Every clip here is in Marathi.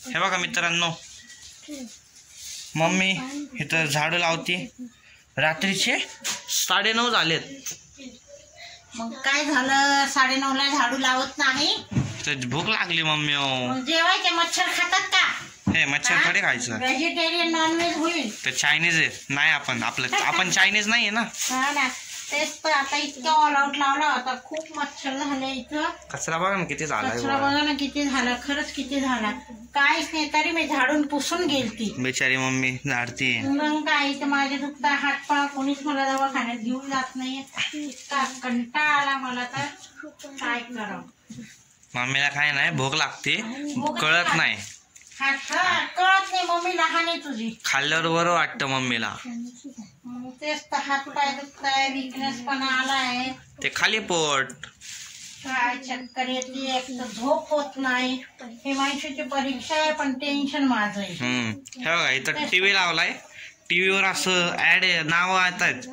हे बघा मित्रांनो, मम्मी इथं झाडं लावते. रात्रीचे 9:30 झालेत. मग काय झालं, 9:30ला झाडू लावत नाही तर भूक लागली मम्मी. मग जेवायचे. मच्छर खातात का? हे मच्छर थोडे खायचं. व्हेजिटेरियन नॉनव्हेज होईल. ते चायनीज आहे. नाही आपण चायनीज नाहीये ना. हा ना, तेच तर. आता इतका ऑल आउट लावला होता, खूप मच्छर झाले इथं. कचरा बघा ना किती झाला. कचरा बघा ना किती झाला, खरंच किती झाला. काहीच नाही, तरी मी झाडून पुसून गेलती. बिचारी मम्मी झाडती. मग काय, इथं माझे दुखता हातपाय, कोणीच मला दवाखान्यात घेऊन जात नाही. इतका कंटाळा आला मला, तर काय करावं. मम्मीला काय नाही, भूक लागते, कळत नाही. कळत नाही. मम्मी लहान आहे तुझी. खाल्ल्यावर बरं वाटतं मम्मीला. तेच तर, हात पाय दुखताय, विकनेस पण आलाय. ते खाली पोट, काय चक्कर येते, एक तर झोप होत नाही. हिमांशूची परीक्षा आहे, पण टेन्शन माझं आहे. हे बघा इथं टीव्ही लावलाय. टीव्हीवर असं ऍड नाव येतात.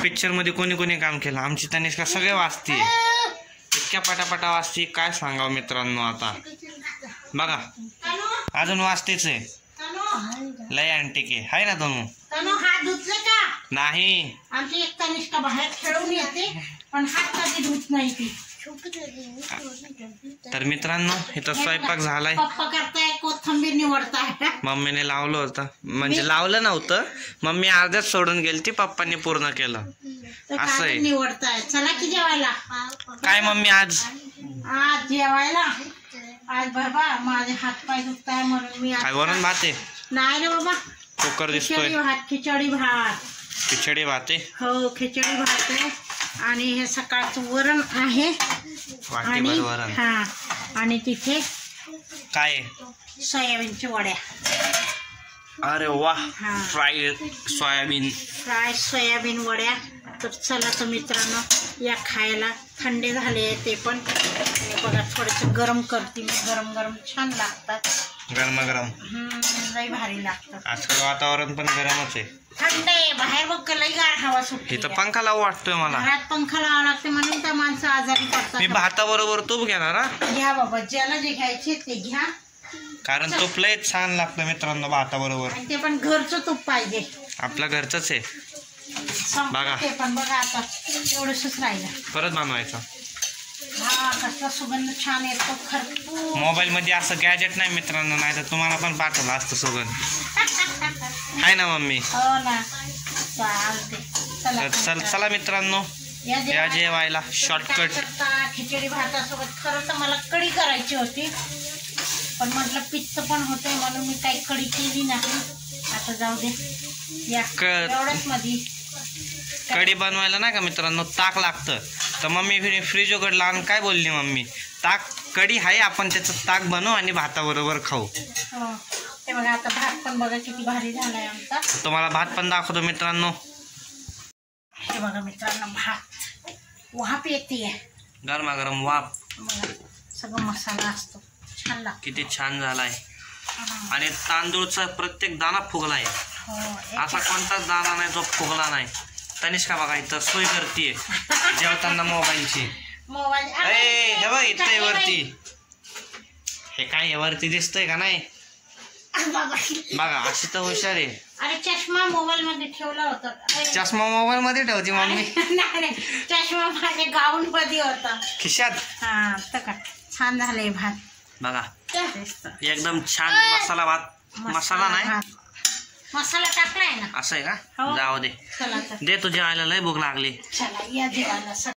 पिक्चर मध्ये कोणी कोणी काम केलं. आमची तनिष्का सगळे वाचते, इतक्या पटापटा वाचते, काय सांगावं मित्रांनो. आता बघा अजून वाचतेच आहे. लय अँटिक आहे ना तनु. हात धुतले का? नाही. आमची एक तनिष्का बाहेर खेळून येते, पण हात कधी धुत नाही ती. तर मित्रांनो इथं स्वयंपाक झालाय. पप्पा करताय, कोथिंबीर निवडताय. मम्मीने लावलं होतं, म्हणजे लावलं नव्हतं. मम्मी अर्ध्याच सोडून गेली ती, पप्पांनी पूर्ण केलं. असं आहे. निवडताय. चला की जेवायला. काय मम्मी आज जेवायला? आज बाबा माझे हात पाय दुखताय, म्हणून मी काय वरण भात आहे? नाही रे बाबा, कुकर दिसतोय. खिचडी भात. खिचडी भात आहे? हो, खिचडी भात आहे. आणि हे सकाळचं वरण आहे. वाटीभर वरण. हा, आणि तिथे काय? सोयाबीनच्या वड्या. अरे वा, फ्राय सोयाबीन वड्या. तर चला तर मित्रांनो, या खायला. थंडे झाले ते पण. आणि बघा थोडंसं गरम करते मी, गरम गरम छान लागतात. गरम गरम लई भारी लागतात. आजकाल वातावरण पण गरमच आहे. थंड आहे बाहेर, बघ लई गार हवा सुटते. इथं पंखा लावू वाटतोय मला. घरात पंखा लावा लागते, म्हणून तर माणसं आजारी पडतात. मी भाताबरोबर तूप घेणार. घ्या बाबा, ज्याला जे घ्यायचे ते घ्या, कारण तूप लय छान लागतं मित्रांनो भाताबरोबर. ते पण घरचं तूप पाहिजे. आपलं घरचंच आहे. बघा ते पण बघा, आता एवढंच राहिलं. परत बनवायचं. हा, कसला सुगंध छान येतो. खरपूर. मोबाईल मध्ये असं गॅजेट नाही मित्रांनो, नाही तर तुम्हाला पण पाठवलं असतं सुगंध. आहे ना मम्मी? हो ना, चालते. चला मित्रांनो, या जेवायला. शॉर्टकट. खिचडी भातासोबत खरं तर मला कढी करायची होती, पण म्हटलं पित्त पण होते, म्हणून मी काही कढी केली नाही. आता जाऊ दे. या एवढंच मध्ये कढी बनवायला नाही का मित्रांनो, ताक लागतं. तर मम्मी फ्रीज उघडला आणि काय बोलली मम्मी, ताक कढी आहे, आपण त्याचं ताक बनवू आणि भाताबरोबर खाऊ. ते बघा, आता भात पण बघा किती भारी झालाय आमचा. तुम्हाला भात पण दाखवतो मित्रांनो. हे बघा मित्रांनो, भात वाफ येते, गरमागरम वाफ. सगळं मसाला असतो, छान लागतो. किती छान झालाय. आणि तांदूळचा प्रत्येक दाना फुगलाय. असा कोणताच दाना नाही जो फुगला नाही. तनिष्का बघा इथं सोय करतीये जेवताना मोबाईलची. हे बघ इथं वरती, हे काय वरती दिसतंय का नाही बघा. अशी तर हुशार आहे. अरे चष्मा मोबाईल मध्ये ठेवला होता. चष्मा मोबाईल मध्ये ठेवती मम्मी? नाही, चष्मा माझ्या गाऊन मध्ये होता, खिशात. हा, तर का छान झालंय भात बघा, एकदम छान मसाला भात. मसाला नाही, मसाला टाकलाय ना. असं आहे का? जाऊ दे, दे तुझ्या आईला लय भूक लागली. चला या जेवायला.